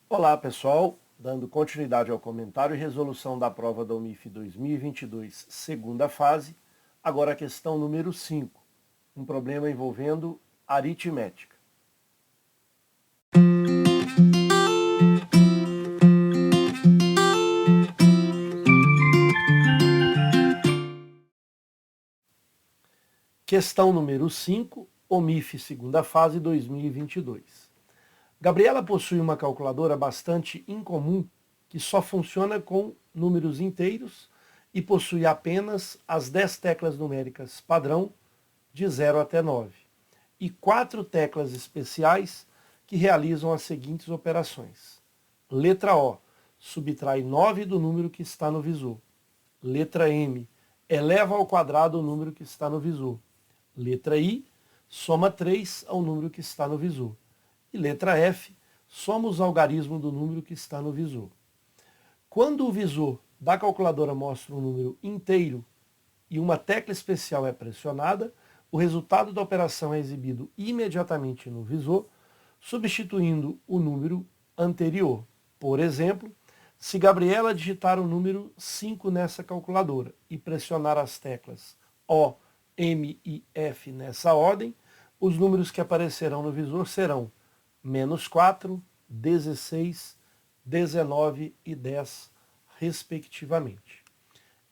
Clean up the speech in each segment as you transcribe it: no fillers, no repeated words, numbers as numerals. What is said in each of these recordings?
Olá pessoal, dando continuidade ao comentário e resolução da prova da UMIF 2022, segunda fase, agora a questão número 5, um problema envolvendo aritmética. Questão número 5, UMIF, segunda fase 2022. Gabriela possui uma calculadora bastante incomum que só funciona com números inteiros e possui apenas as 10 teclas numéricas padrão de 0 até 9 e 4 teclas especiais que realizam as seguintes operações. Letra O, subtrai 9 do número que está no visor. Letra M, eleva ao quadrado o número que está no visor. Letra I, soma 3 ao número que está no visor. E letra F, soma os algarismos do número que está no visor. Quando o visor da calculadora mostra um número inteiro e uma tecla especial é pressionada, o resultado da operação é exibido imediatamente no visor, substituindo o número anterior. Por exemplo, se Gabriela digitar o número 5 nessa calculadora e pressionar as teclas O, M e F nessa ordem, os números que aparecerão no visor serão -4, 16, 19 e 10, respectivamente.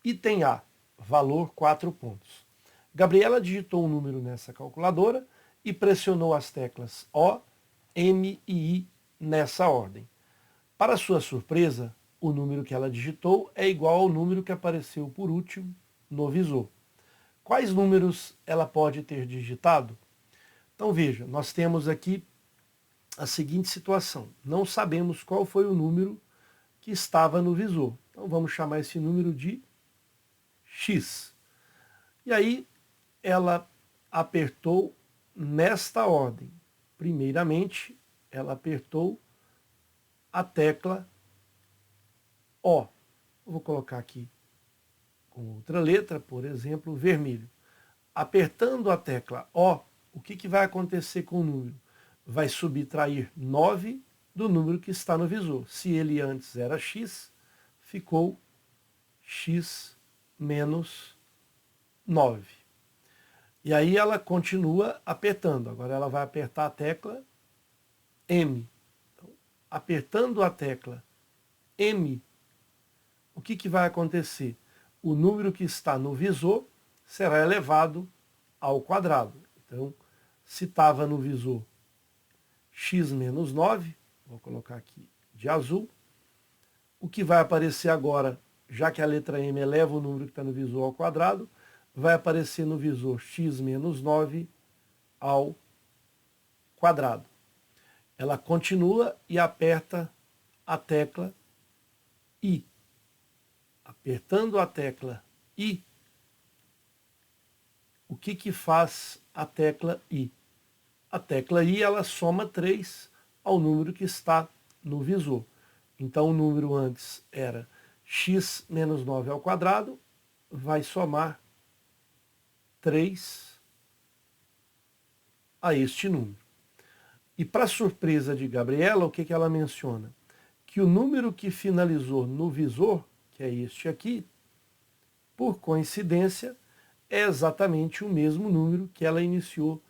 Item A, valor 4 pontos. Gabriela digitou um número nessa calculadora e pressionou as teclas O, M e I nessa ordem. Para sua surpresa, o número que ela digitou é igual ao número que apareceu por último no visor. Quais números ela pode ter digitado? Então veja, nós temos aqui a seguinte situação. Não sabemos qual foi o número que estava no visor. Então vamos chamar esse número de X. E aí ela apertou nesta ordem. Primeiramente, ela apertou a tecla O. Eu vou colocar aqui com outra letra, por exemplo, vermelho. Apertando a tecla O, o que vai acontecer com o número? Vai subtrair 9 do número que está no visor. Se ele antes era X, ficou X menos 9. E aí ela continua apertando. Agora ela vai apertar a tecla M. Então, apertando a tecla M, o que vai acontecer? O número que está no visor será elevado ao quadrado. Então, se estava no visor x menos 9, vou colocar aqui de azul, o que vai aparecer agora, já que a letra M eleva o número que está no visor ao quadrado, vai aparecer no visor x menos 9 ao quadrado. Ela continua e aperta a tecla I. Apertando a tecla I, o que faz a tecla I? A tecla I ela soma 3 ao número que está no visor. Então o número antes era x menos 9 ao quadrado, vai somar 3 a este número. E para surpresa de Gabriela, o que ela menciona? Que o número que finalizou no visor, que é este aqui, por coincidência, é exatamente o mesmo número que ela iniciou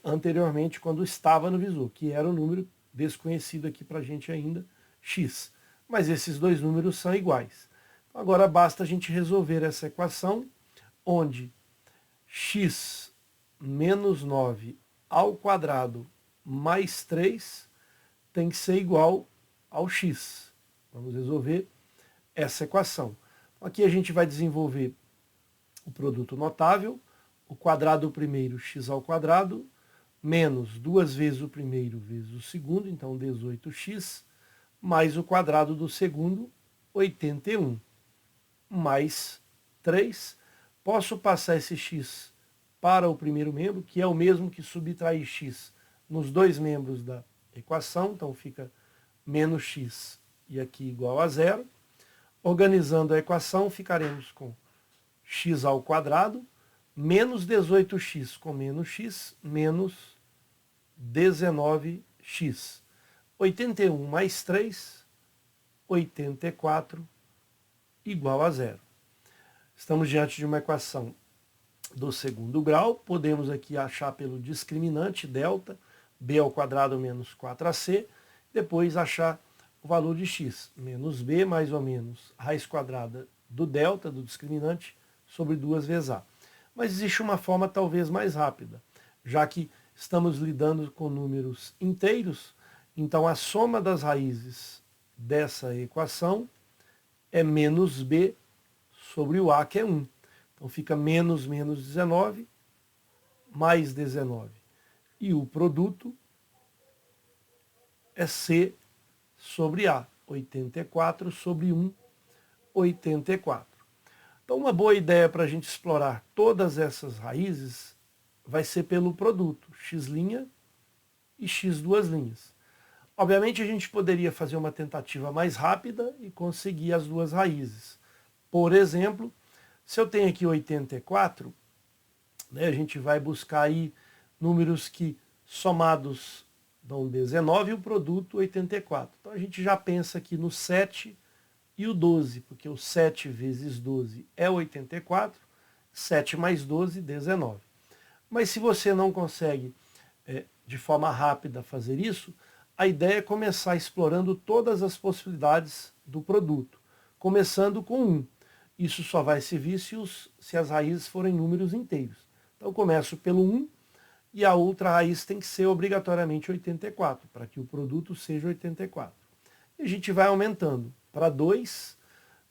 anteriormente quando estava no visor, que era o número desconhecido aqui para a gente ainda, x. Mas esses dois números são iguais. Agora basta a gente resolver essa equação, onde x menos 9 ao quadrado mais 3 tem que ser igual ao x. Vamos resolver essa equação. Aqui a gente vai desenvolver o produto notável, o quadrado do primeiro, x ao quadrado, menos 2 vezes o primeiro vezes o segundo, então 18x, mais o quadrado do segundo, 81, mais 3. Posso passar esse x para o primeiro membro, que é o mesmo que subtrair x nos dois membros da equação, então fica menos x e aqui igual a zero. Organizando a equação, ficaremos com x ao quadrado, menos 18x com menos x, menos 19x. 81 mais 3, 84, igual a zero. Estamos diante de uma equação do segundo grau, podemos aqui achar pelo discriminante delta, b ao quadrado menos 4ac, depois achar o valor de x, menos b mais ou menos raiz quadrada do delta, do discriminante, sobre 2 vezes a. Mas existe uma forma talvez mais rápida, já que estamos lidando com números inteiros, então a soma das raízes dessa equação é menos b sobre o a, que é 1. Então fica menos 19, mais 19. E o produto é c sobre a, 84 sobre 1, 84. Então uma boa ideia para a gente explorar todas essas raízes vai ser pelo produto, x' e x duas linhas. Obviamente a gente poderia fazer uma tentativa mais rápida e conseguir as duas raízes. Por exemplo, se eu tenho aqui 84, né, a gente vai buscar aí números que somados dão 19 e o produto 84. Então a gente já pensa aqui no 7 e o 12, porque o 7 vezes 12 é 84, 7 mais 12, 19. Mas se você não consegue de forma rápida fazer isso, a ideia é começar explorando todas as possibilidades do produto, começando com 1. Isso só vai servir se as raízes forem números inteiros. Então eu começo pelo 1 e a outra raiz tem que ser obrigatoriamente 84, para que o produto seja 84. E a gente vai aumentando para 2,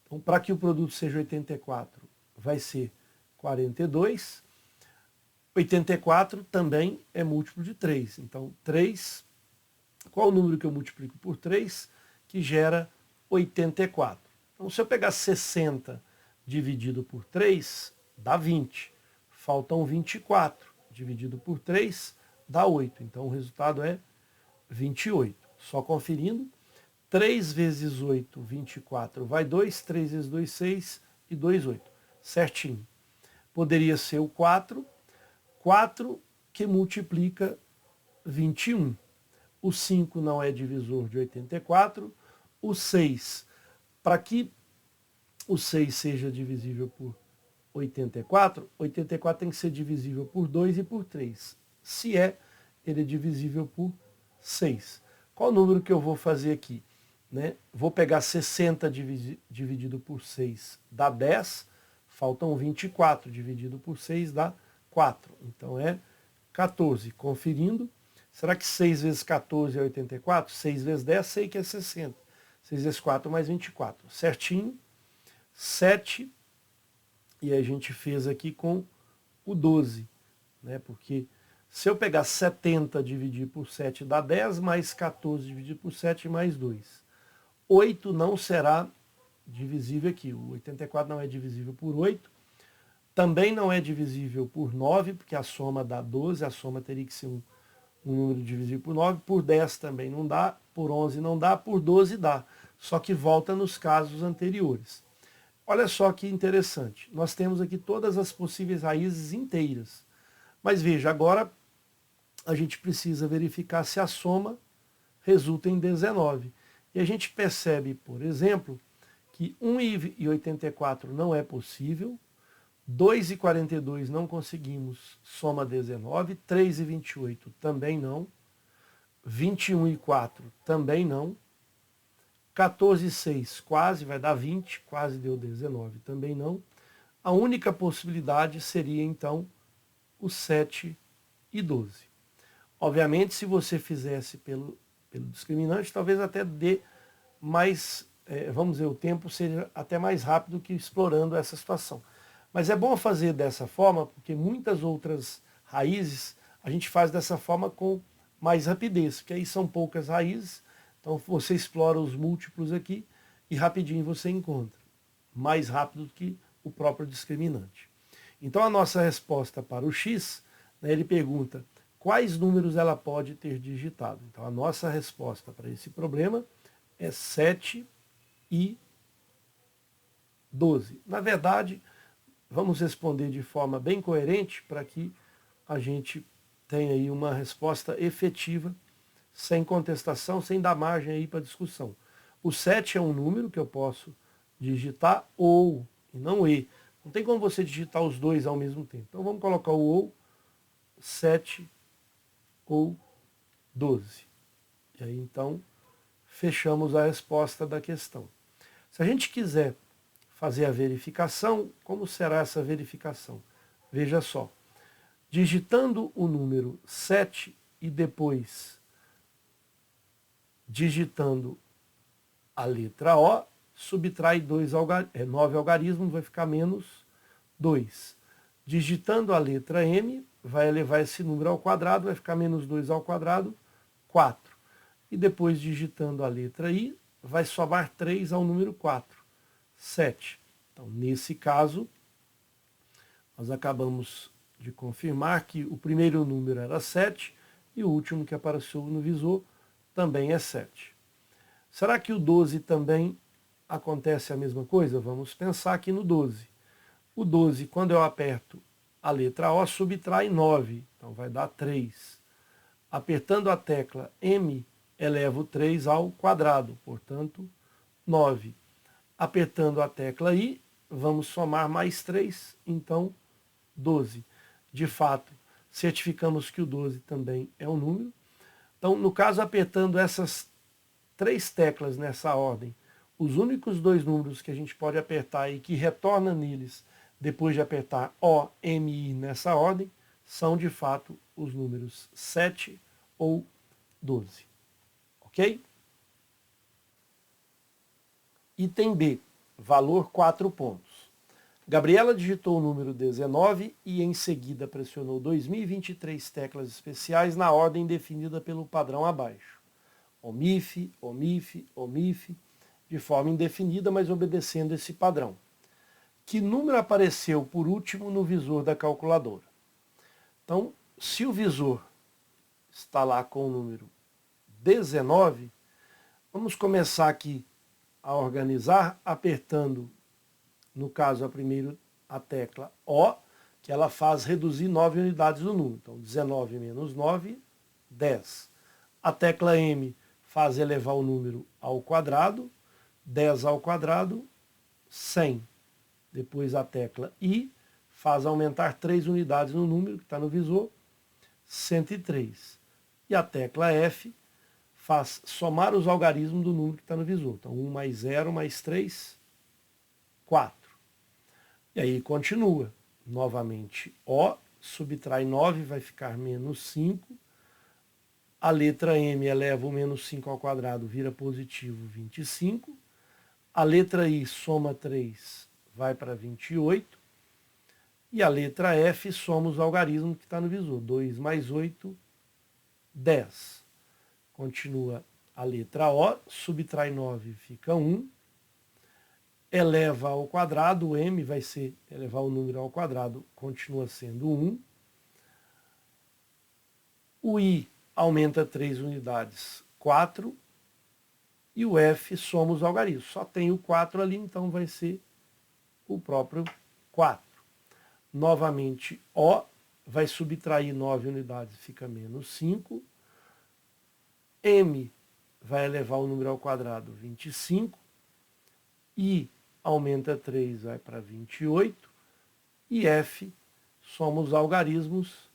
então para que o produto seja 84 vai ser 42. 84 também é múltiplo de 3, então 3, qual o número que eu multiplico por 3? Que gera 84. Então se eu pegar 60 dividido por 3, dá 20. Faltam 24. Dividido por 3, dá 8. Então o resultado é 28. Só conferindo. 3 vezes 8, 24, vai 2. 3 vezes 2, 6. E 2, 8. Certinho. Poderia ser o 4. 4 que multiplica 21. O 5 não é divisor de 84. O 6, para que o 6 seja divisível por 84, 84 tem que ser divisível por 2 e por 3. Se é, ele é divisível por 6. Qual o número que eu vou fazer aqui? Né? Vou pegar 60 dividido por 6, dá 10. Faltam 24, dividido por 6 dá 4. Então é 14. Conferindo, será que 6 vezes 14 é 84? 6 vezes 10, sei que é 60. 6 vezes 4 mais 24. Certinho. 7, e a gente fez aqui com o 12, né? Porque se eu pegar 70 dividir por 7 dá 10, mais 14 dividir por 7 mais 2. 8 não será divisível aqui, o 84 não é divisível por 8, também não é divisível por 9, porque a soma dá 12, a soma teria que ser um número divisível por 9, por 10 também não dá, por 11 não dá, por 12 dá, só que volta nos casos anteriores. Olha só que interessante, nós temos aqui todas as possíveis raízes inteiras. Mas veja, agora a gente precisa verificar se a soma resulta em 19. E a gente percebe, por exemplo, que 1,84 não é possível, 2,42 não conseguimos, soma 19, 3,28 também não, 21,4 também não, 14,6 quase vai dar 20, quase deu 19, também não. A única possibilidade seria então o 7 e 12. Obviamente, se você fizesse pelo discriminante, talvez até dê mais, vamos dizer, o tempo seja até mais rápido que explorando essa situação. Mas é bom fazer dessa forma, porque muitas outras raízes a gente faz dessa forma com mais rapidez, porque aí são poucas raízes. Então você explora os múltiplos aqui e rapidinho você encontra. Mais rápido do que o próprio discriminante. Então a nossa resposta para o x, né, ele pergunta quais números ela pode ter digitado. Então a nossa resposta para esse problema é 7 e 12. Na verdade, vamos responder de forma bem coerente para que a gente tenha aí uma resposta efetiva sem contestação, sem dar margem aí para discussão. O 7 é um número que eu posso digitar ou, e não e. Não tem como você digitar os dois ao mesmo tempo. Então vamos colocar o ou, 7 ou 12. E aí então fechamos a resposta da questão. Se a gente quiser fazer a verificação, como será essa verificação? Veja só, digitando o número 7 e depois digitando a letra O, subtrai 9 algarismos, vai ficar menos 2. Digitando a letra M, vai elevar esse número ao quadrado, vai ficar menos 2 ao quadrado, 4. E depois digitando a letra I, vai somar 3 ao número 4, 7. Então, nesse caso, nós acabamos de confirmar que o primeiro número era 7 e o último que apareceu no visor também é 7. Será que o 12 também acontece a mesma coisa? Vamos pensar aqui no 12. O 12, quando eu aperto a letra O, subtrai 9, então vai dar 3. Apertando a tecla M, elevo 3 ao quadrado, portanto, 9. Apertando a tecla I, vamos somar mais 3, então 12. De fato, certificamos que o 12 também é um número. Então, no caso, apertando essas 3 teclas nessa ordem, os únicos 2 números que a gente pode apertar e que retorna neles depois de apertar O, M e I nessa ordem, são de fato os números 7 ou 12. Ok? Item B, valor 4 pontos. Gabriela digitou o número 19 e em seguida pressionou 2023 teclas especiais na ordem definida pelo padrão abaixo. OMIF, OMIF, OMIF, de forma indefinida, mas obedecendo esse padrão. Que número apareceu por último no visor da calculadora? Então, se o visor está lá com o número 19, vamos começar aqui a organizar, apertando, no caso, a tecla O, que ela faz reduzir 9 unidades do número. Então, 19 menos 9, 10. A tecla M faz elevar o número ao quadrado, 10 ao quadrado, 100. Depois a tecla I faz aumentar 3 unidades no número que está no visor, 103. E a tecla F faz somar os algarismos do número que está no visor. Então, 1 mais 0 mais 3, 4. E aí continua. Novamente, O, subtrai 9, vai ficar menos 5. A letra M eleva o menos 5 ao quadrado, vira positivo 25. A letra I soma 3, vai para 28. E a letra F soma os algarismos que está no visor. 2 mais 8, 10. Continua a letra O, subtrai 9, fica 1. Eleva ao quadrado, o M vai ser elevar o número ao quadrado, continua sendo 1. O I aumenta 3 unidades, 4. E o F soma os algarismos. Só tem o 4 ali, então vai ser o próprio 4. Novamente, O vai subtrair 9 unidades, fica menos 5. M vai elevar o número ao quadrado, 25. I aumenta 3, vai para 28. E F soma os algarismos,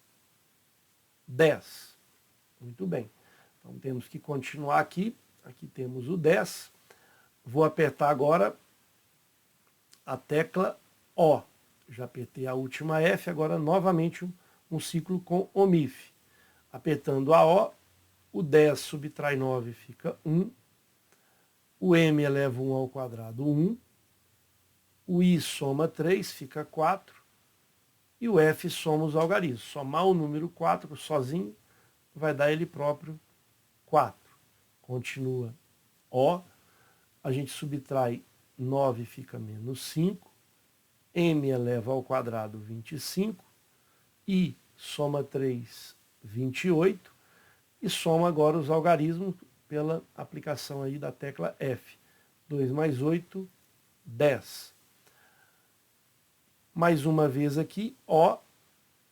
10. Muito bem. Então temos que continuar aqui. Aqui temos o 10. Vou apertar agora a tecla O. Já apertei a última F, agora novamente um ciclo com OMIF. Apertando a O, o 10 subtrai 9, fica 1. O M eleva 1 ao quadrado, 1. O I soma 3, fica 4. E o F soma os algarismos. Somar o número 4 sozinho vai dar ele próprio 4. Continua O. A gente subtrai 9, fica menos 5. M eleva ao quadrado 25. I soma 3, 28. E soma agora os algarismos pela aplicação aí da tecla F. 2 mais 8, 10. Mais uma vez aqui, O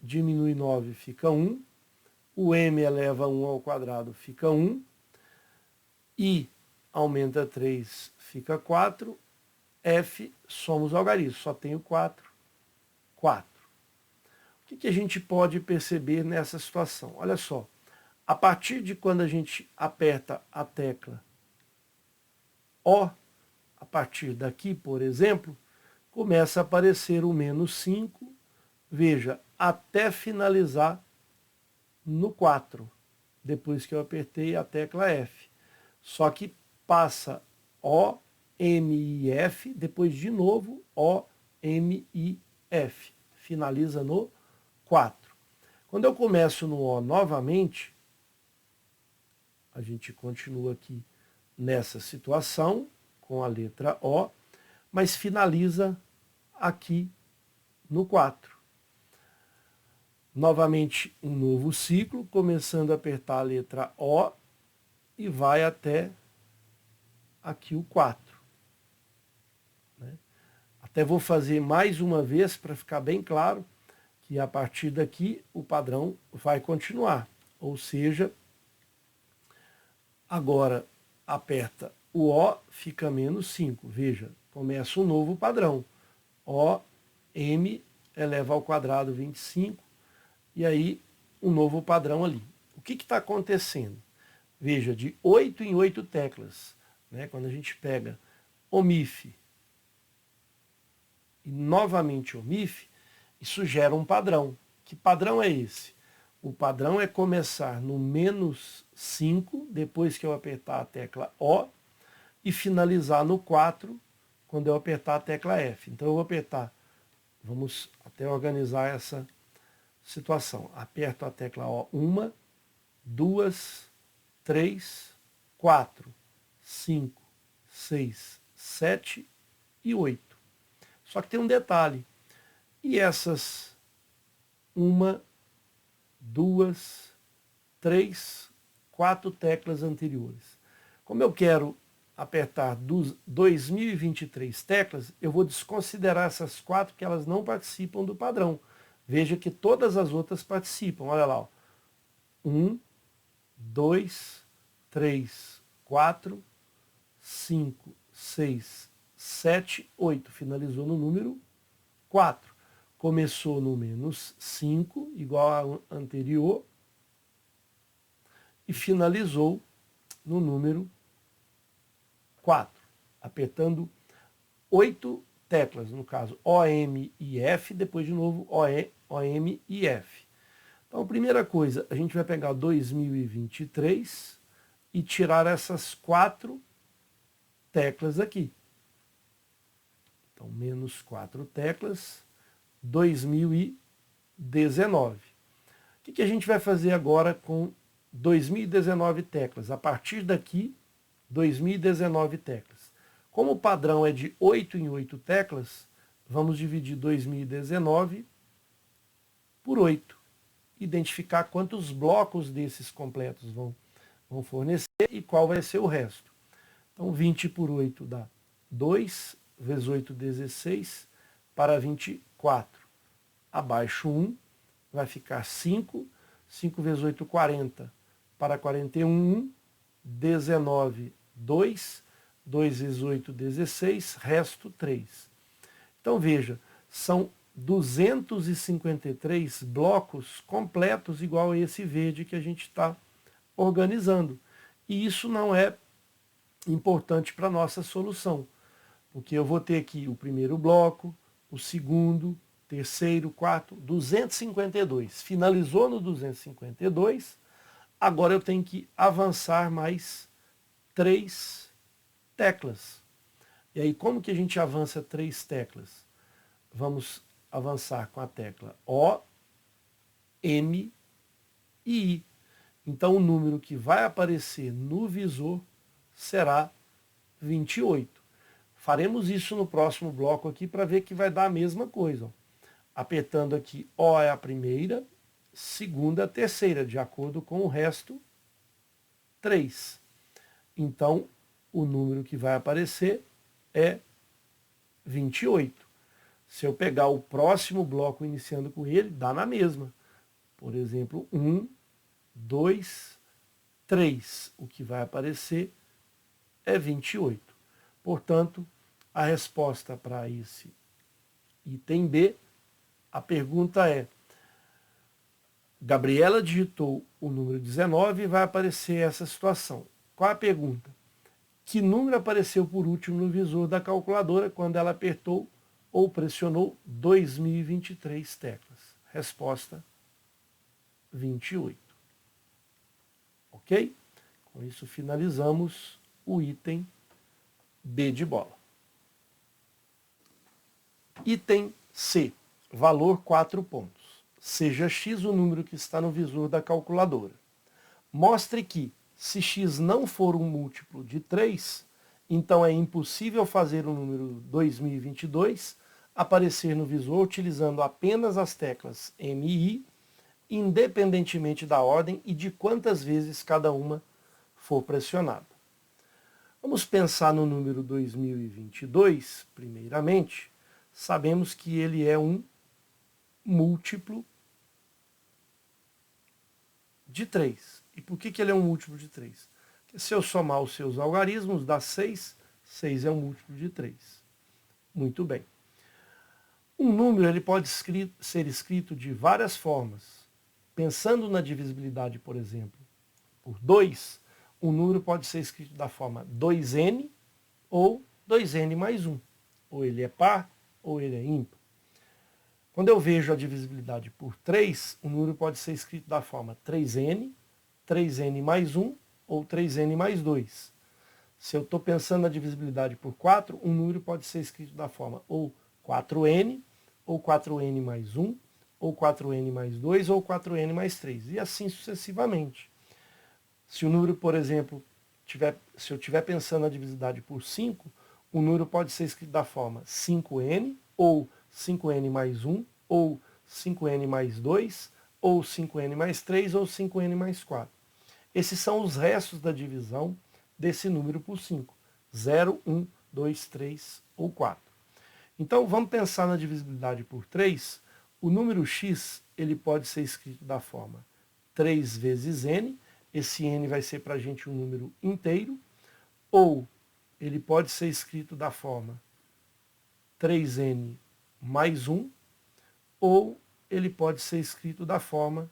diminui 9, fica 1. o m eleva a 1 ao quadrado, fica 1, i aumenta 3, fica 4, f somos algarismos, só tenho 4, 4. O que a gente pode perceber nessa situação? Olha só, a partir de quando a gente aperta a tecla O, a partir daqui, por exemplo, começa a aparecer o menos 5, veja, até finalizar no 4, depois que eu apertei a tecla F. Só que passa O, M, I, F, depois de novo O, M, I, F. Finaliza no 4. Quando eu começo no O novamente, a gente continua aqui nessa situação, com a letra O, mas finaliza aqui no 4. Novamente um novo ciclo, começando a apertar a letra O e vai até aqui o 4. Né? Até vou fazer mais uma vez para ficar bem claro que a partir daqui o padrão vai continuar. Ou seja, agora aperta o O, fica menos 5. Veja, começa um novo padrão. O, M, eleva ao quadrado 25, e aí um novo padrão ali. O que está acontecendo? Veja, de 8 em 8 teclas, né? Quando a gente pega OMIF e novamente OMIF, isso gera um padrão. Que padrão é esse? O padrão é começar no menos 5, depois que eu apertar a tecla O, e finalizar no 4, quando eu apertar a tecla F. Então eu vou apertar, vamos até organizar essa situação. Aperto a tecla O, 1, 2, 3, 4, 5, 6, 7 e 8. Só que tem um detalhe. E essas 1, 2, 3, 4 teclas anteriores? Como eu quero apertar 2023 teclas, eu vou desconsiderar essas 4 que elas não participam do padrão. Veja que todas as outras participam. Olha lá. 1, 2, 3, 4, 5, 6, 7, 8. Finalizou no número 4. Começou no menos 5, igual ao anterior, e finalizou no número 4, apertando 8 teclas, no caso O, M e F, depois de novo O, M e F. Então, a primeira coisa, a gente vai pegar 2023 e tirar essas 4 teclas aqui. Então, menos 4 teclas, 2019. O que a gente vai fazer agora com 2019 teclas? A partir daqui, 2019 teclas. Como o padrão é de 8 em 8 teclas, vamos dividir 2019 por 8. Identificar quantos blocos desses completos vão fornecer e qual vai ser o resto. Então, 20 por 8 dá 2, vezes 8, 16, para 24. Abaixo 1, vai ficar 5, 5 vezes 8, 40, para 41, 19, 2, 2 vezes 8, 16, resto 3. Então veja, são 253 blocos completos igual a esse verde que a gente está organizando. E isso não é importante para a nossa solução, porque eu vou ter aqui o primeiro bloco, o segundo, terceiro, quarto, 252. Finalizou no 252, agora eu tenho que avançar mais 3 teclas. E aí, como que a gente avança 3 teclas? Vamos avançar com a tecla O, M e I. Então, o número que vai aparecer no visor será 28. Faremos isso no próximo bloco aqui para ver que vai dar a mesma coisa. Ó. Apertando aqui, O é a primeira, segunda, terceira, de acordo com o resto, 3. Então, o número que vai aparecer é 28. Se eu pegar o próximo bloco iniciando com ele, dá na mesma. Por exemplo, 1, 2, 3. O que vai aparecer é 28. Portanto, a resposta para esse item B, a pergunta é: Gabriela digitou o número 19 e vai aparecer essa situação. Qual a pergunta? Que número apareceu por último no visor da calculadora quando ela apertou ou pressionou 2023 teclas? Resposta: 28. Ok? Com isso finalizamos o item B de bola. Item C. Valor 4 pontos. Seja x o número que está no visor da calculadora. Mostre que, se x não for um múltiplo de 3, então é impossível fazer o número 2022 aparecer no visor utilizando apenas as teclas M e I, independentemente da ordem e de quantas vezes cada uma for pressionada. Vamos pensar no número 2022, primeiramente. Sabemos que ele é um múltiplo de 3. E por que ele é um múltiplo de 3? Porque se eu somar os seus algarismos, dá 6. 6 é um múltiplo de 3. Muito bem. Um número ele pode ser escrito de várias formas. Pensando na divisibilidade, por exemplo, por 2, um número pode ser escrito da forma 2n ou 2n mais 1. Ou ele é par ou ele é ímpar. Quando eu vejo a divisibilidade por 3, o número pode ser escrito da forma 3n, 3n mais 1 ou 3n mais 2. Se eu estou pensando na divisibilidade por 4, um número pode ser escrito da forma ou 4n, ou 4n mais 1, ou 4n mais 2, ou 4n mais 3, e assim sucessivamente. Se o número, por exemplo, se eu estiver pensando na divisibilidade por 5, o número pode ser escrito da forma 5n, ou 5n mais 1, ou 5n mais 2, ou 5n mais 3, ou 5n mais 4. Esses são os restos da divisão desse número por 5. 0, 1, 2, 3 ou 4. Então vamos pensar na divisibilidade por 3. O número x ele pode ser escrito da forma 3 vezes n. Esse n vai ser para a gente um número inteiro. Ou ele pode ser escrito da forma 3n mais 1, ou ele pode ser escrito da forma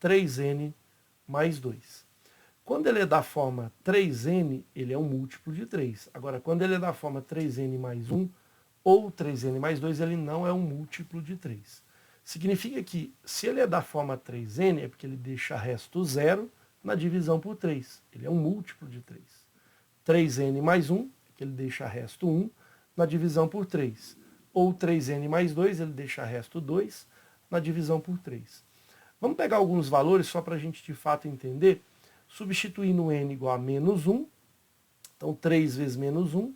3n mais 2. Quando ele é da forma 3n, ele é um múltiplo de 3. Agora, quando ele é da forma 3n mais 1 ou 3n mais 2, ele não é um múltiplo de 3. Significa que, se ele é da forma 3n, é porque ele deixa resto 0 na divisão por 3. Ele é um múltiplo de 3. 3n mais 1, que ele deixa resto 1 na divisão por 3. Ou 3n mais 2, ele deixa resto 2 na divisão por 3. Vamos pegar alguns valores só para a gente de fato entender. Substituindo n igual a menos 1, então 3 vezes menos 1,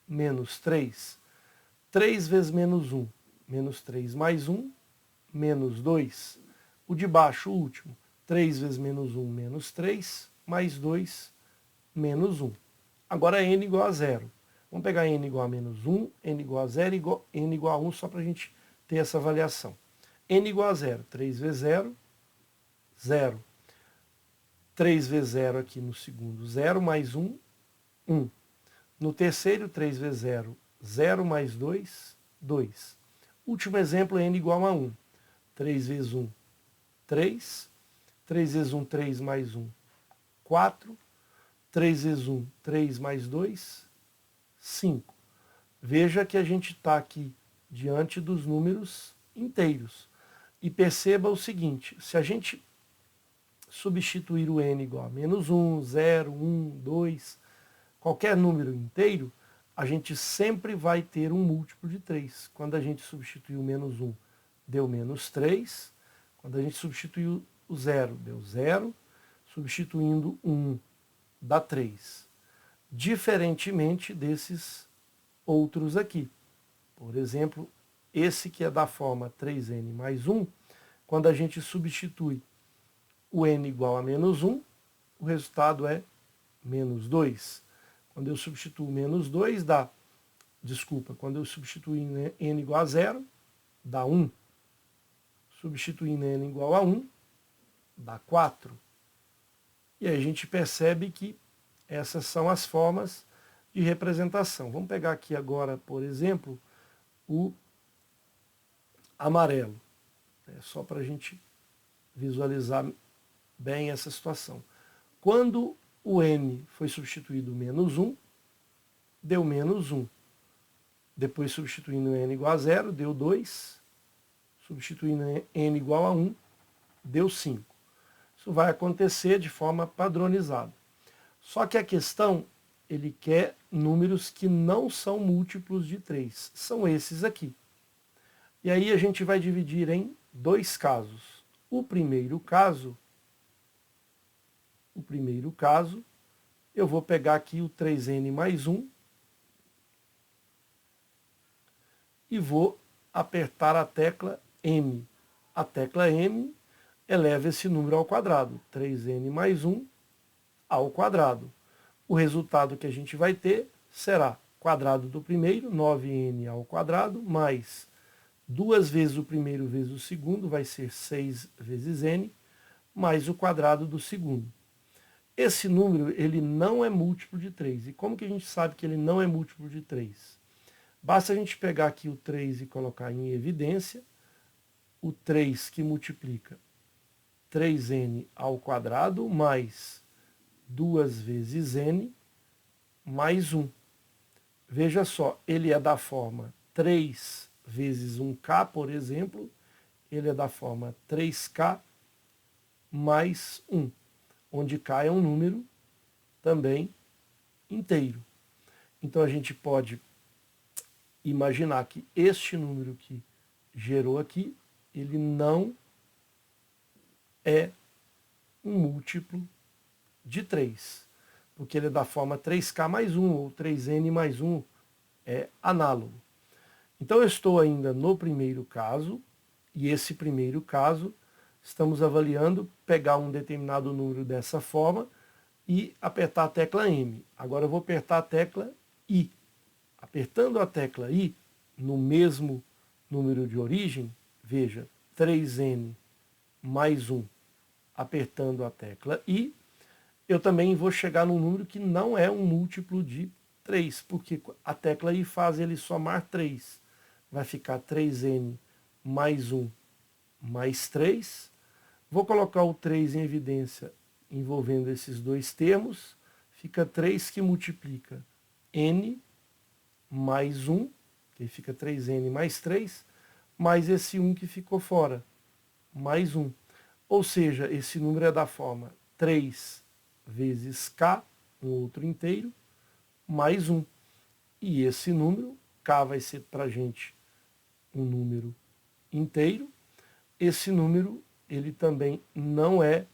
menos 3. 3 vezes menos 1, menos 3 mais 1, menos 2. O de baixo, o último, 3 vezes menos 1, menos 3, mais 2, menos 1. Agora n igual a 0. Vamos pegar n igual a menos 1, n igual a 0 e n igual a 1, só para a gente ter essa variação. N igual a 0, 3 vezes 0, 0. 3 vezes 0 aqui no segundo, 0 mais 1, 1. No terceiro, 3 vezes 0, 0 mais 2, 2. Último exemplo, n igual a 1. 3 vezes 1, 3. 3 vezes 1, 3 mais 1, 4. 3 vezes 1, 3 mais 2, 5. Veja que a gente está aqui diante dos números inteiros. E perceba o seguinte, se a gente substituir o n igual a menos 1, 0, 1, 2, qualquer número inteiro, a gente sempre vai ter um múltiplo de 3. Quando a gente substituiu o menos 1, deu menos 3. Quando a gente substituiu o 0, deu 0. Substituindo 1, dá 3. Diferentemente desses outros aqui. Por exemplo, esse que é da forma 3n mais 1, quando a gente substitui o n igual a menos 1, o resultado é menos 2. Quando eu substituo menos 2, dá... Desculpa, quando eu substituo n igual a 0, dá 1. Substituindo n igual a 1, dá 4. E aí a gente percebe que essas são as formas de representação. Vamos pegar aqui agora, por exemplo, o amarelo, só para a gente visualizar bem essa situação. Quando o n foi substituído menos 1, deu menos 1. Depois, substituindo n igual a 0, deu 2. Substituindo n igual a 1, deu 5. Isso vai acontecer de forma padronizada. Só que a questão, ele quer números que não são múltiplos de 3. São esses aqui. E aí a gente vai dividir em dois casos. O primeiro caso, eu vou pegar aqui o 3n mais 1 e vou apertar a tecla M. A tecla M eleva esse número ao quadrado, 3n mais 1 ao quadrado. O resultado que a gente vai ter será quadrado do primeiro, 9n ao quadrado, mais 2 vezes o primeiro vezes o segundo, vai ser 6 vezes n, mais o quadrado do segundo. Esse número, ele não é múltiplo de 3. E como que a gente sabe que ele não é múltiplo de 3? Basta a gente pegar aqui o 3 e colocar em evidência. O 3 que multiplica 3n ao quadrado mais 2 vezes n mais 1. Veja só, ele é da forma 3 vezes 1k, por exemplo. Ele é da forma 3k mais 1, onde k é um número também inteiro. Então a gente pode imaginar que este número que gerou aqui, ele não é um múltiplo de 3, porque ele é da forma 3k mais 1, ou 3n mais 1, é análogo. Então eu estou ainda no primeiro caso, e esse primeiro caso, estamos avaliando pegar um determinado número dessa forma e apertar a tecla M. Agora eu vou apertar a tecla I. Apertando a tecla I, no mesmo número de origem, veja, 3n mais 1, apertando a tecla I, eu também vou chegar num número que não é um múltiplo de 3, porque a tecla I faz ele somar 3. Vai ficar 3n mais 1 mais 3. Vou colocar o 3 em evidência envolvendo esses dois termos. Fica 3 que multiplica n mais 1, que fica 3n mais 3, mais esse 1 que ficou fora, mais 1. Ou seja, esse número é da forma 3 vezes k, um outro inteiro, mais 1. E esse número, k vai ser para a gente um número inteiro. Esse número, ele também não é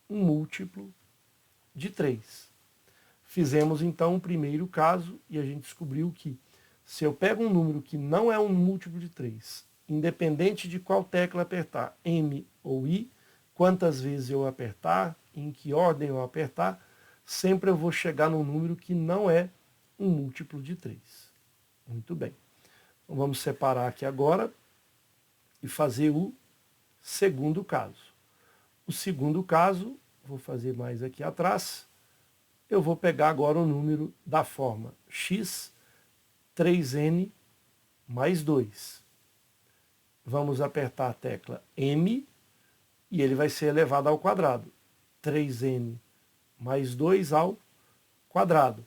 um múltiplo de 3. Fizemos então o primeiro caso e a gente descobriu que se eu pego um número que não é um múltiplo de 3, independente de qual tecla apertar, M ou I, quantas vezes eu apertar, em que ordem eu apertar, sempre eu vou chegar num número que não é um múltiplo de 3. Muito bem. Então vamos separar aqui agora e fazer o segundo caso. O segundo caso, vou fazer mais aqui atrás, eu vou pegar agora o número da forma x, 3n mais 2. Vamos apertar a tecla M e ele vai ser elevado ao quadrado. 3n mais 2 ao quadrado.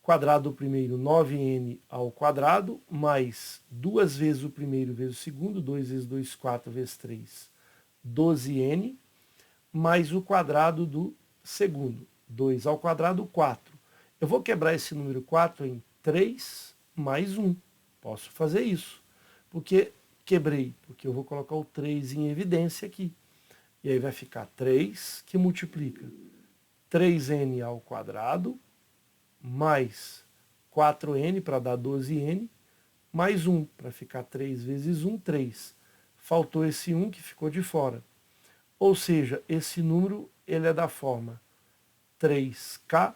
Quadrado do primeiro, 9n ao quadrado, mais 2 vezes o primeiro vezes o segundo, 2 vezes 2, 4 vezes 3, 12n, mais o quadrado do segundo, 2 ao quadrado, 4. Eu vou quebrar esse número 4 em 3 mais 1. Posso fazer isso. Porque quebrei, porque eu vou colocar o 3 em evidência aqui. E aí vai ficar 3, que multiplica 3n ao quadrado, mais 4n, para dar 12n, mais 1, para ficar 3 vezes 1, 3. Faltou esse 1 que ficou de fora. Ou seja, esse número ele é da forma 3k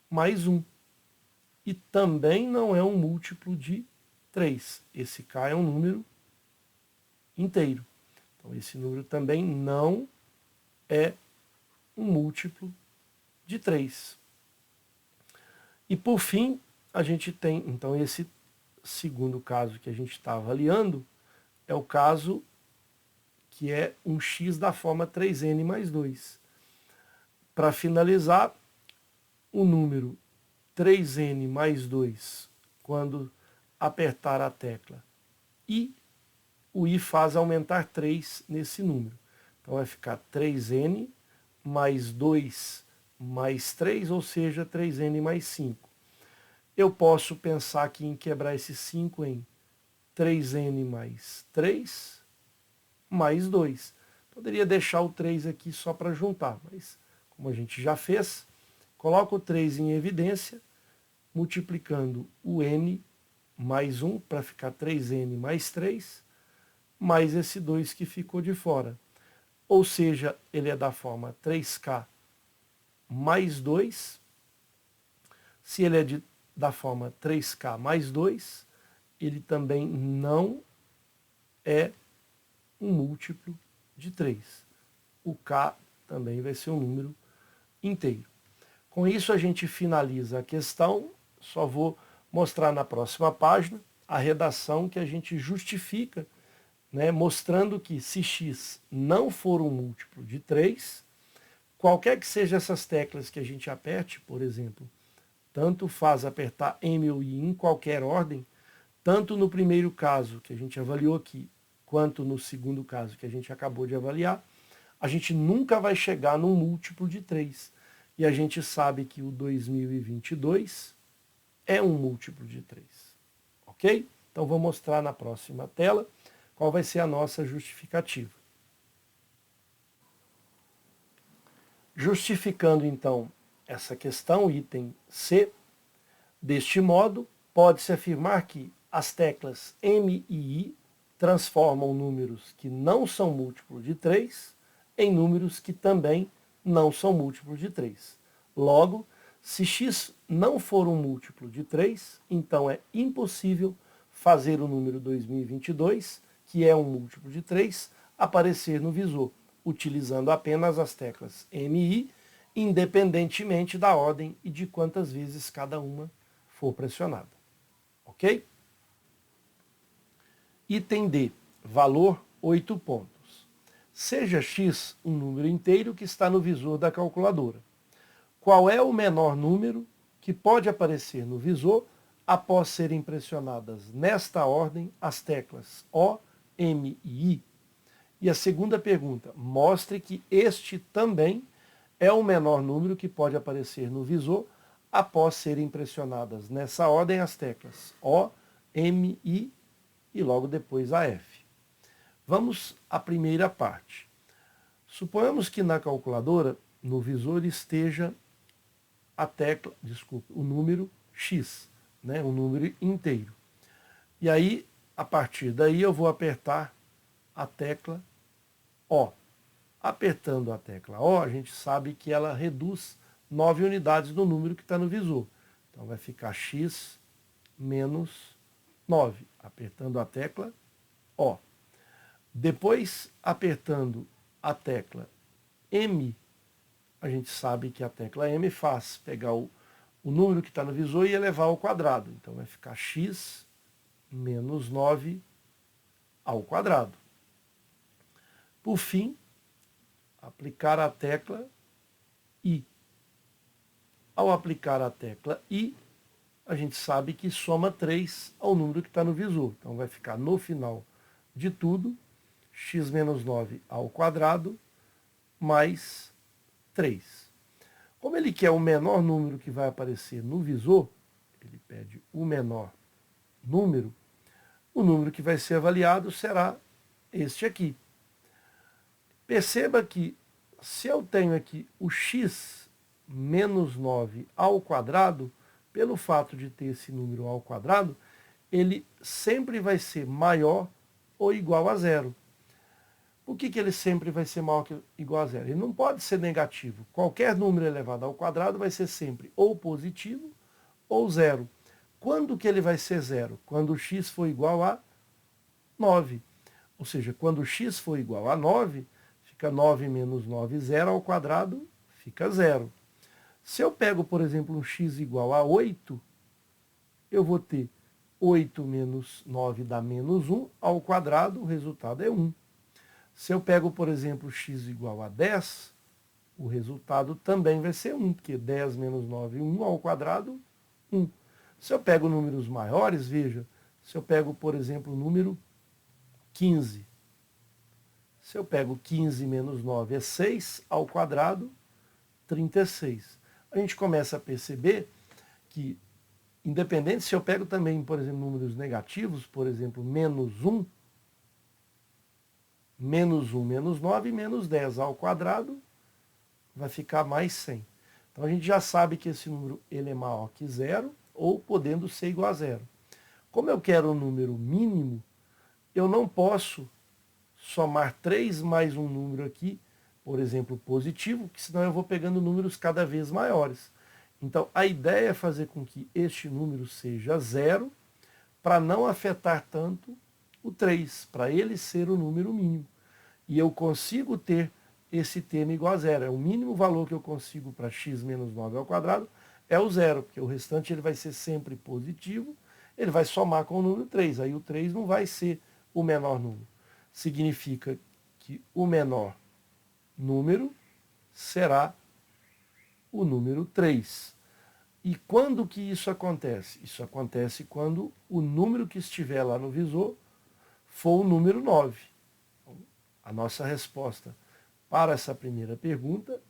mais 1. E também não é um múltiplo de 3. Esse k é um número inteiro. Então esse número também não é um múltiplo de 3. E por fim, a gente tem, então, esse segundo caso que a gente está avaliando, é o caso que é um x da forma 3n mais 2. Para finalizar, o número 3n mais 2, quando apertar a tecla I, o I faz aumentar 3 nesse número. Então vai ficar 3n mais 2 mais 3, ou seja, 3n mais 5. Eu posso pensar aqui em quebrar esse 5 em 3n mais 3 mais 2. Poderia deixar o 3 aqui só para juntar, mas como a gente já fez, coloco o 3 em evidência, multiplicando o n mais 1 para ficar 3n mais 3, mais esse 2 que ficou de fora. Ou seja, ele é da forma 3k mais 2. Se ele é da forma 3k mais 2, ele também não é um múltiplo de 3. O k também vai ser um número inteiro. Com isso a gente finaliza a questão, só vou mostrar na próxima página a redação que a gente justifica, né, mostrando que se x não for um múltiplo de 3, qualquer que seja essas teclas que a gente aperte, por exemplo, tanto faz apertar M ou I em qualquer ordem, tanto no primeiro caso que a gente avaliou aqui, quanto no segundo caso que a gente acabou de avaliar, a gente nunca vai chegar num múltiplo de 3. E a gente sabe que o 2022 é um múltiplo de 3. Ok? Então vou mostrar na próxima tela qual vai ser a nossa justificativa. Justificando então essa questão, item C, deste modo, pode-se afirmar que as teclas M e I transformam números que não são múltiplos de 3 em números que também não são múltiplos de 3. Logo, se x não for um múltiplo de 3, então é impossível fazer o número 2022, que é um múltiplo de 3, aparecer no visor, utilizando apenas as teclas M e I, independentemente da ordem e de quantas vezes cada uma for pressionada. Ok? Item D, valor 8 pontos. Seja x um número inteiro que está no visor da calculadora. Qual é o menor número que pode aparecer no visor após serem pressionadas nesta ordem as teclas O, M e I? E a segunda pergunta, mostre que este também é o menor número que pode aparecer no visor após serem pressionadas nessa ordem as teclas O, M, I e logo depois a F. Vamos à primeira parte. Suponhamos que na calculadora, no visor, esteja a tecla, o número x, né, um número inteiro. E aí, a partir daí, eu vou apertar a tecla O. Apertando a tecla O, a gente sabe que ela reduz 9 unidades do número que está no visor. Então vai ficar x menos 9. Apertando a tecla O. Depois, apertando a tecla M, a gente sabe que a tecla M faz pegar o número que está no visor e elevar ao quadrado. Então vai ficar x menos 9 ao quadrado. Por fim, aplicar a tecla I. Ao aplicar a tecla I, a gente sabe que soma 3 ao número que está no visor. Então vai ficar no final de tudo, x menos 9 ao quadrado mais 3. Como ele quer o menor número que vai aparecer no visor, ele pede o menor número, o número que vai ser avaliado será este aqui. Perceba que se eu tenho aqui o x menos 9 ao quadrado, pelo fato de ter esse número ao quadrado, ele sempre vai ser maior ou igual a zero. Por que ele sempre vai ser maior ou igual a zero? Ele não pode ser negativo. Qualquer número elevado ao quadrado vai ser sempre ou positivo ou zero. Quando que ele vai ser zero? Quando o x for igual a 9. Ou seja, quando o x for igual a 9, fica 9 menos 9, 0 ao quadrado, fica 0. Se eu pego, por exemplo, um x igual a 8, eu vou ter 8 menos 9 dá menos 1, ao quadrado o resultado é 1. Se eu pego, por exemplo, x igual a 10, o resultado também vai ser 1, porque 10 menos 9, 1 ao quadrado, 1. Se eu pego números maiores, veja, se eu pego, por exemplo, o número 15. Se eu pego 15 menos 9 é 6, ao quadrado, 36. A gente começa a perceber que, independente se eu pego também, por exemplo, números negativos, por exemplo, menos 1, menos 1 menos 9, menos 10 ao quadrado, vai ficar mais 100. Então a gente já sabe que esse número ele é maior que 0, ou podendo ser igual a 0. Como eu quero um número mínimo, eu não posso somar 3 mais um número aqui, por exemplo, positivo, que senão eu vou pegando números cada vez maiores. Então a ideia é fazer com que este número seja 0, para não afetar tanto o 3, para ele ser o número mínimo. E eu consigo ter esse termo igual a 0. É o mínimo valor que eu consigo para x menos 9 ao quadrado, é o 0, porque o restante ele vai ser sempre positivo, ele vai somar com o número 3. Aí o 3 não vai ser o menor número. Significa que o menor número será o número 3. E quando que isso acontece? Isso acontece quando o número que estiver lá no visor for o número 9. A nossa resposta para essa primeira pergunta,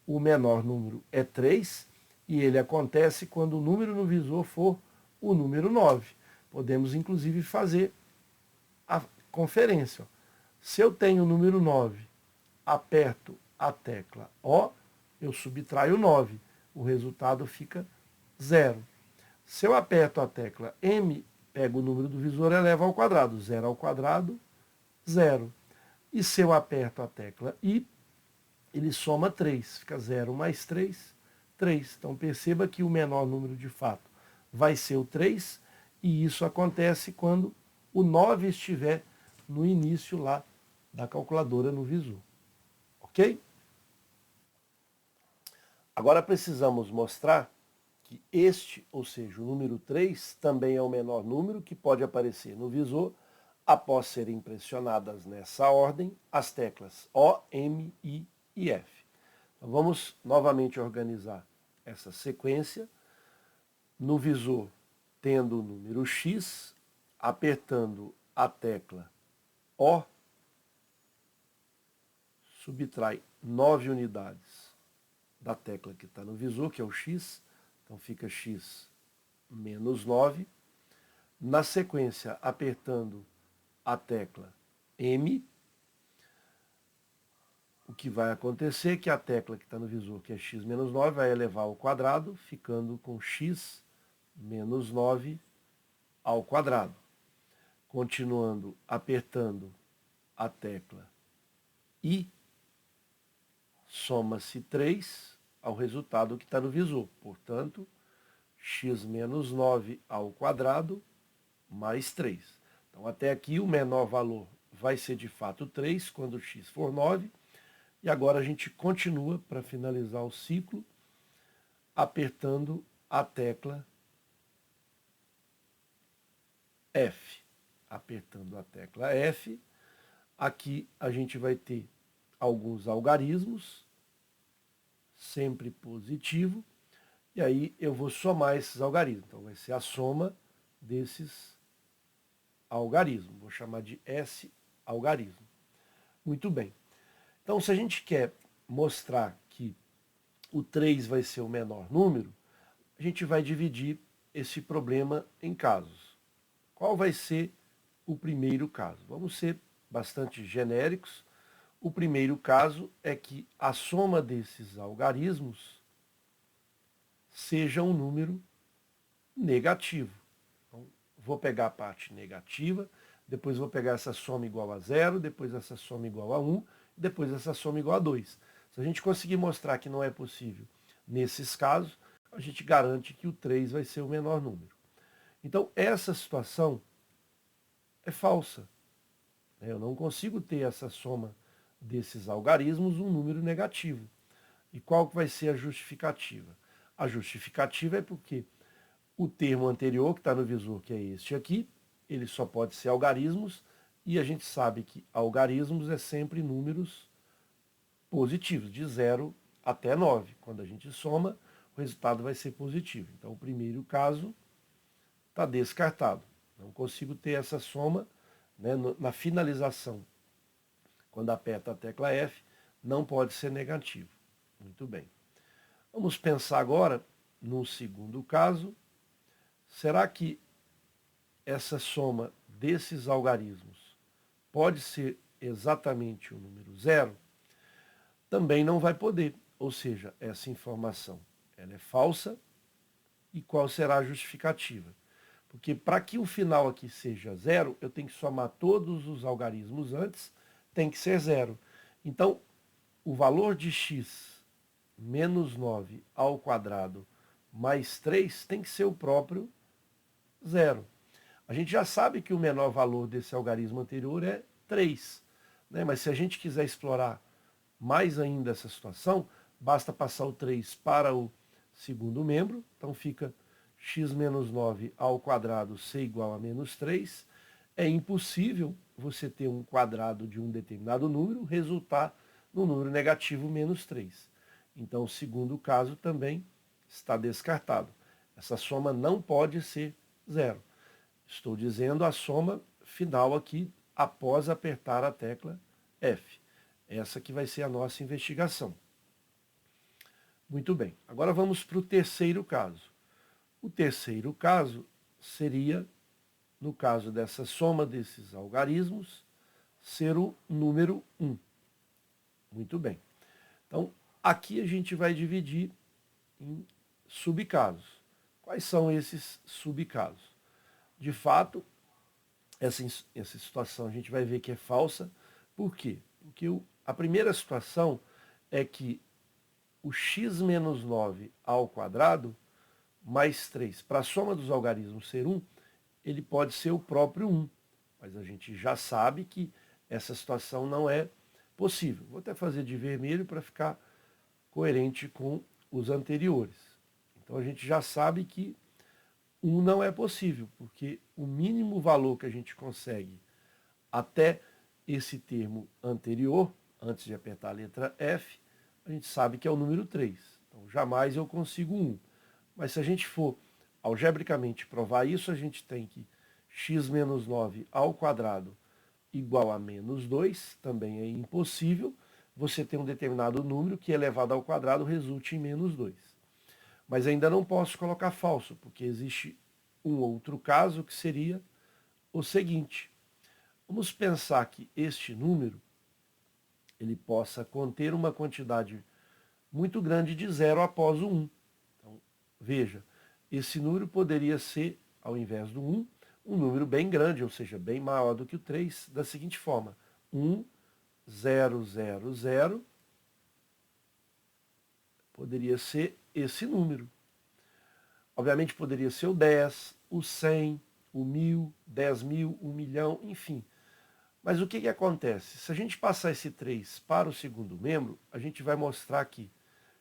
o menor número é 3, e ele acontece quando o número no visor for o número 9. Podemos, inclusive, fazer a conferência. Se eu tenho o número 9, aperto a tecla O, eu subtraio 9. O resultado fica 0. Se eu aperto a tecla M, pego o número do visor e elevo ao quadrado. 0 ao quadrado, 0. E se eu aperto a tecla I, ele soma 3. Fica 0 mais 3, 3. Então perceba que o menor número de fato vai ser o 3, e isso acontece quando o 9 estiver no início lá da calculadora no visor. Ok? Agora precisamos mostrar que este, ou seja, o número 3, também é o menor número que pode aparecer no visor após serem pressionadas nessa ordem as teclas O, M, I e F. Então, vamos novamente organizar essa sequência. No visor, tendo o número X, apertando a tecla O, subtrai 9 unidades da tecla que está no visor, que é o X, então fica X menos 9. Na sequência, apertando a tecla M, o que vai acontecer é que a tecla que está no visor, que é x menos 9, vai elevar ao quadrado, ficando com x menos 9 ao quadrado. Continuando apertando a tecla I, soma-se 3 ao resultado que está no visor. Portanto, x menos 9 ao quadrado mais 3. Então, até aqui o menor valor vai ser de fato 3, quando x for 9. E agora a gente continua para finalizar o ciclo, apertando a tecla F. Apertando a tecla F, aqui a gente vai ter alguns algarismos, sempre positivo, e aí eu vou somar esses algarismos. Então vai ser a soma desses algarismos. Vou chamar de S algarismo. Muito bem. Então, se a gente quer mostrar que o 3 vai ser o menor número, a gente vai dividir esse problema em casos. Qual vai ser o primeiro caso? Vamos ser bastante genéricos. O primeiro caso é que a soma desses algarismos seja um número negativo. Então, vou pegar a parte negativa, depois vou pegar essa soma igual a 0, depois essa soma igual a 1, depois essa soma igual a 2. Se a gente conseguir mostrar que não é possível nesses casos, a gente garante que o 3 vai ser o menor número. Então, essa situação é falsa. Eu não consigo ter essa soma desses algarismos um número negativo. E qual que vai ser a justificativa? A justificativa é porque o termo anterior, que está no visor, que é este aqui, ele só pode ser algarismos, e a gente sabe que algarismos é sempre números positivos, de 0 até 9. Quando a gente soma, o resultado vai ser positivo. Então, o primeiro caso está descartado. Não consigo ter essa soma, né, na finalização. Quando aperta a tecla F, não pode ser negativo. Muito bem. Vamos pensar agora no segundo caso. Será que essa soma desses algarismos pode ser exatamente o número 0? Também não vai poder. Ou seja, essa informação ela é falsa. E qual será a justificativa? Porque para que o final aqui seja 0, eu tenho que somar todos os algarismos antes, tem que ser 0. Então, o valor de x menos 9 ao quadrado mais 3 tem que ser o próprio 0. A gente já sabe que o menor valor desse algarismo anterior é 3. Né? Mas se a gente quiser explorar mais ainda essa situação, basta passar o 3 para o segundo membro. Então fica x menos 9 ao quadrado ser igual a menos 3. É impossível você ter um quadrado de um determinado número resultar no número negativo menos 3. Então o segundo caso também está descartado. Essa soma não pode ser 0. Estou dizendo a soma final aqui após apertar a tecla F. Essa que vai ser a nossa investigação. Muito bem. Agora vamos para o terceiro caso. O terceiro caso seria, no caso dessa soma desses algarismos, ser o número 1. Muito bem. Então, aqui a gente vai dividir em subcasos. Quais são esses subcasos? De fato, essa situação a gente vai ver que é falsa. Por quê? Porque a primeira situação é que o x menos 9 ao quadrado mais 3, para a soma dos algarismos ser 1, ele pode ser o próprio 1. Mas a gente já sabe que essa situação não é possível. Vou até fazer de vermelho para ficar coerente com os anteriores. Então a gente já sabe que 1 não é possível, porque o mínimo valor que a gente consegue até esse termo anterior, antes de apertar a letra F, a gente sabe que é o número 3. Então jamais eu consigo 1. Mas se a gente for algebricamente provar isso, a gente tem que x menos 9 ao quadrado igual a menos 2, também é impossível você ter um determinado número que elevado ao quadrado resulte em menos 2. Mas ainda não posso colocar falso, porque existe um outro caso que seria o seguinte. Vamos pensar que este número ele possa conter uma quantidade muito grande de 0 após o 1. Então, veja, esse número poderia ser, ao invés do 1, um número bem grande, ou seja, bem maior do que o 3, da seguinte forma. 1, 0, 0, 0, poderia ser esse número. Obviamente poderia ser o 10, o 100, o 1000, 10.000, 1 milhão, enfim. Mas o que acontece? Se a gente passar esse 3 para o segundo membro, a gente vai mostrar que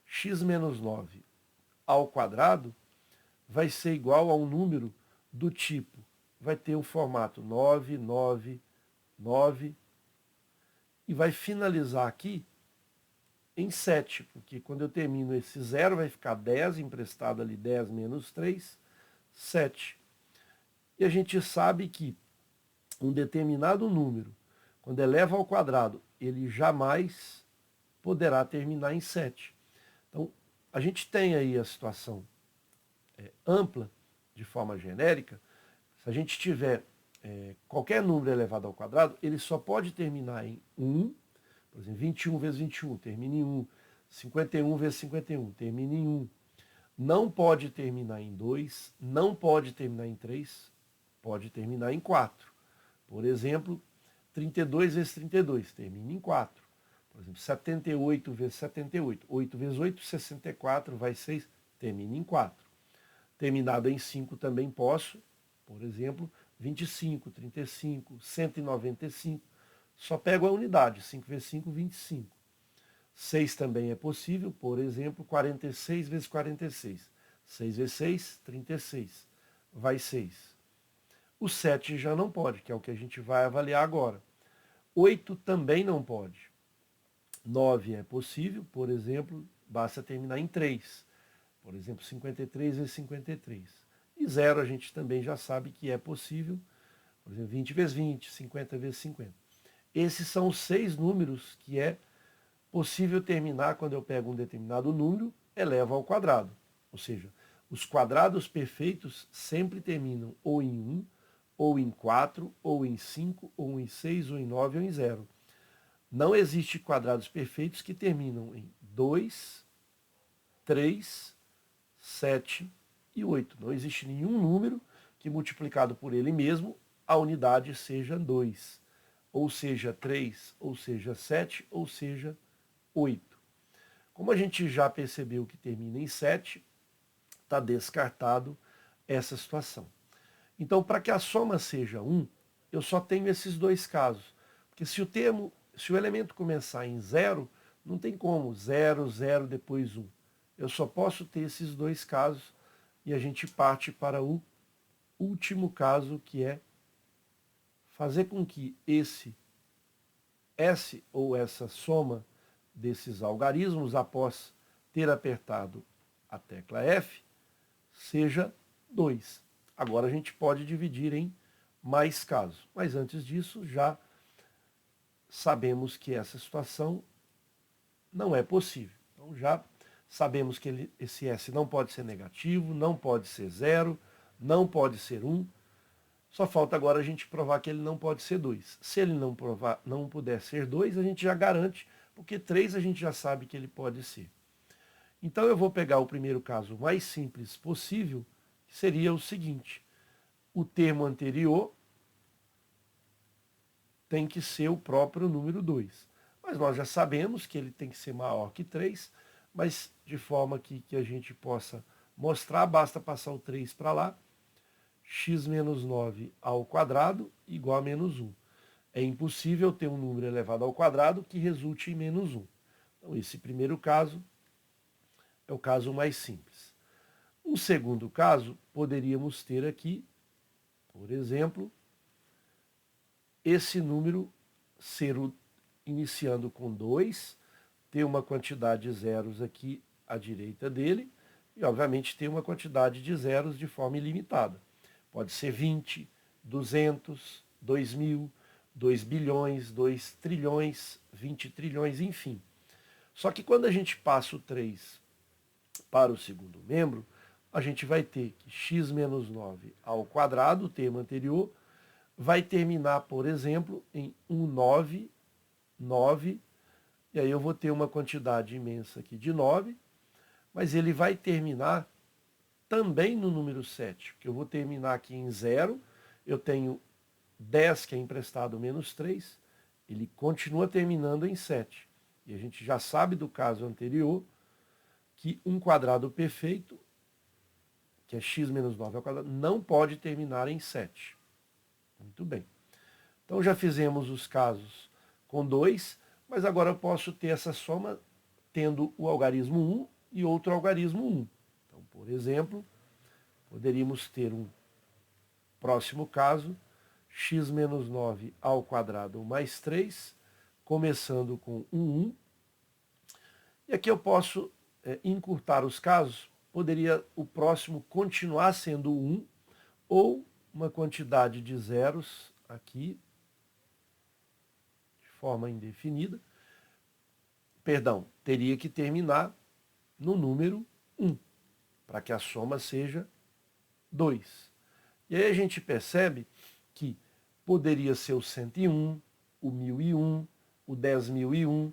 x menos 9 ao quadrado vai ser igual a um número do tipo, vai ter o formato 9, 9, 9, e vai finalizar aqui em 7, porque quando eu termino esse 0 vai ficar 10, emprestado ali 10 menos 3, 7. E a gente sabe que um determinado número, quando eleva ao quadrado, ele jamais poderá terminar em 7. Então, a gente tem aí a situação ampla, de forma genérica. Se a gente tiver qualquer número elevado ao quadrado, ele só pode terminar em 1, por exemplo, 21 vezes 21, termina em 1, 51 vezes 51, termina em 1. Não pode terminar em 2, não pode terminar em 3, pode terminar em 4. Por exemplo, 32 vezes 32, termina em 4. Por exemplo, 78 vezes 78, 8 vezes 8, 64, vai 6, termina em 4. Terminado em 5 também posso, por exemplo, 25, 35, 195, Só pego a unidade, 5 vezes 5, 25. 6 também é possível, por exemplo, 46 vezes 46. 6 vezes 6, 36. Vai 6. O 7 já não pode, que é o que a gente vai avaliar agora. 8 também não pode. 9 é possível, por exemplo, basta terminar em 3. Por exemplo, 53 vezes 53. E 0 a gente também já sabe que é possível. Por exemplo, 20 vezes 20, 50 vezes 50. Esses são os 6 números que é possível terminar quando eu pego um determinado número, elevo ao quadrado. Ou seja, os quadrados perfeitos sempre terminam ou em 1, ou em 4, ou em 5, ou em 6, ou em 9, ou em 0. Não existe quadrados perfeitos que terminam em 2, 3, 7 e 8. Não existe nenhum número que multiplicado por ele mesmo, a unidade seja 2, ou seja 3, ou seja 7, ou seja 8. Como a gente já percebeu que termina em 7, está descartado essa situação. Então, para que a soma seja 1, eu só tenho esses dois casos. Porque se o elemento começar em 0, não tem como, 0, 0, depois 1. Eu só posso ter esses dois casos e a gente parte para o último caso, que é fazer com que esse S ou essa soma desses algarismos, após ter apertado a tecla F, seja 2. Agora a gente pode dividir em mais casos. Mas antes disso, já sabemos que essa situação não é possível. Então já sabemos que esse S não pode ser negativo, não pode ser 0, não pode ser 1. Só falta agora a gente provar que ele não pode ser 2. Se ele não puder ser 2, a gente já garante, porque 3 a gente já sabe que ele pode ser. Então eu vou pegar o primeiro caso mais simples possível, que seria o seguinte: o termo anterior tem que ser o próprio número 2. Mas nós já sabemos que ele tem que ser maior que 3, mas de forma que a gente possa mostrar, basta passar o 3 para lá. X menos 9 ao quadrado igual a menos 1. É impossível ter um número elevado ao quadrado que resulte em menos 1. Então, esse primeiro caso é o caso mais simples. Um segundo caso, poderíamos ter aqui, por exemplo, esse número ser iniciando com 2, ter uma quantidade de zeros aqui à direita dele, e obviamente ter uma quantidade de zeros de forma ilimitada. Pode ser 20, 200, 2.000, 2 bilhões, 2 trilhões, 20 trilhões, enfim. Só que quando a gente passa o 3 para o segundo membro, a gente vai ter que x menos 9 ao quadrado, o termo anterior, vai terminar, por exemplo, em 199, e aí eu vou ter uma quantidade imensa aqui de 9, mas ele vai terminar também no número 7, porque eu vou terminar aqui em 0, eu tenho 10 que é emprestado menos 3, ele continua terminando em 7. E a gente já sabe do caso anterior que um quadrado perfeito, que é x menos 9 ao quadrado, não pode terminar em 7. Muito bem. Então já fizemos os casos com 2, mas agora eu posso ter essa soma tendo o algarismo 1 e outro algarismo 1. Então, por exemplo, poderíamos ter um próximo caso, x menos 9 ao quadrado mais 3, começando com 1. E aqui eu posso encurtar os casos, poderia o próximo continuar sendo 1, ou uma quantidade de zeros aqui, de forma indefinida. Perdão, teria que terminar no número 1, para que a soma seja 2. E aí a gente percebe que poderia ser o 101, o 1001, o 10.001.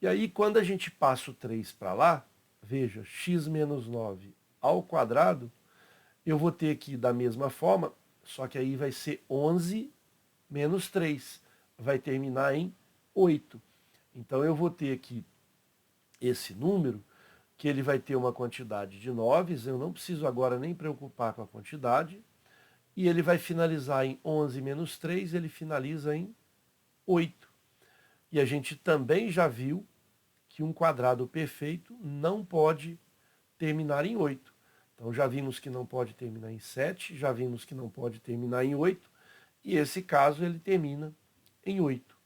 E aí quando a gente passa o 3 para lá, veja, x menos 9 ao quadrado, eu vou ter aqui da mesma forma, só que aí vai ser 11 menos 3. Vai terminar em 8. Então eu vou ter aqui esse número, que ele vai ter uma quantidade de 9, eu não preciso agora nem preocupar com a quantidade, e ele vai finalizar em 11 menos 3, ele finaliza em 8. E a gente também já viu que um quadrado perfeito não pode terminar em 8. Então já vimos que não pode terminar em 7, já vimos que não pode terminar em 8, e esse caso ele termina em 8.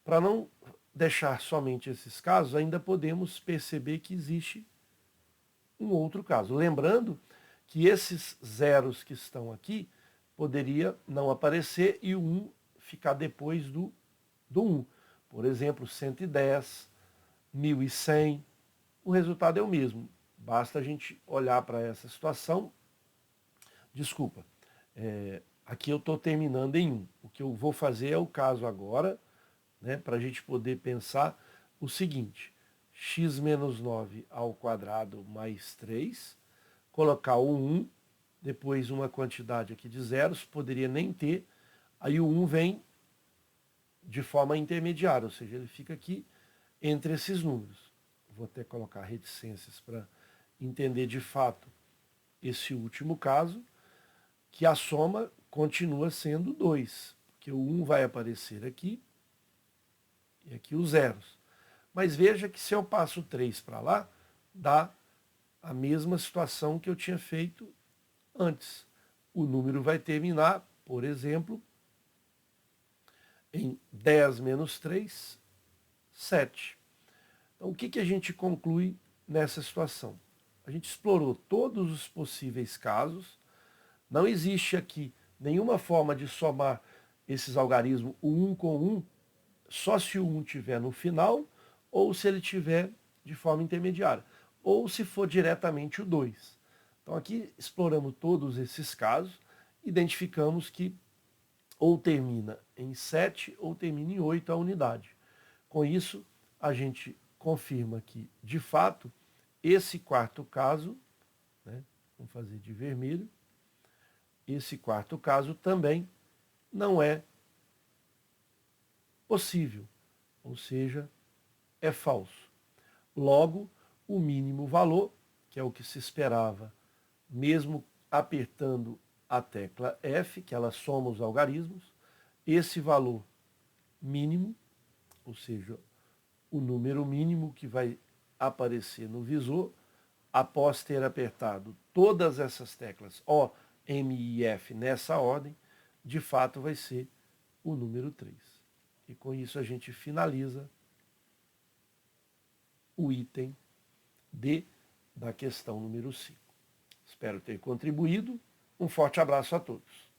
Para não deixar somente esses casos, ainda podemos perceber que existe um outro caso. Lembrando que esses zeros que estão aqui poderia não aparecer e o 1 ficar depois do 1. Por exemplo, 110, 1100, o resultado é o mesmo. Basta a gente olhar para essa situação. Desculpa, aqui eu estou terminando em 1. O que eu vou fazer é o caso agora, né, para a gente poder pensar o seguinte: x menos 9 ao quadrado mais 3, colocar o 1, depois uma quantidade aqui de zeros, poderia nem ter, aí o 1 vem de forma intermediária, ou seja, ele fica aqui entre esses números. Vou até colocar reticências para entender de fato esse último caso, que a soma continua sendo 2, porque o 1 vai aparecer aqui e aqui os zeros. Mas veja que se eu passo 3 para lá, dá a mesma situação que eu tinha feito antes. O número vai terminar, por exemplo, em 10 menos 3, 7. Então, o que a gente conclui nessa situação? A gente explorou todos os possíveis casos, não existe aqui nenhuma forma de somar esses algarismos, o 1 com 1, só se o 1 tiver no final, ou se ele tiver de forma intermediária, ou se for diretamente o 2. Então aqui exploramos todos esses casos, identificamos que ou termina em 7 ou termina em 8 a unidade. Com isso, a gente confirma que, de fato, esse quarto caso, né, vamos fazer de vermelho, esse quarto caso também não é possível, ou seja, é falso. Logo, o mínimo valor, que é o que se esperava, mesmo apertando a tecla F, que ela soma os algarismos, esse valor mínimo, ou seja, o número mínimo que vai aparecer no visor, após ter apertado todas essas teclas O, M e F nessa ordem, de fato vai ser o número 3. E com isso a gente finaliza o item D da questão número 5. Espero ter contribuído. Um forte abraço a todos.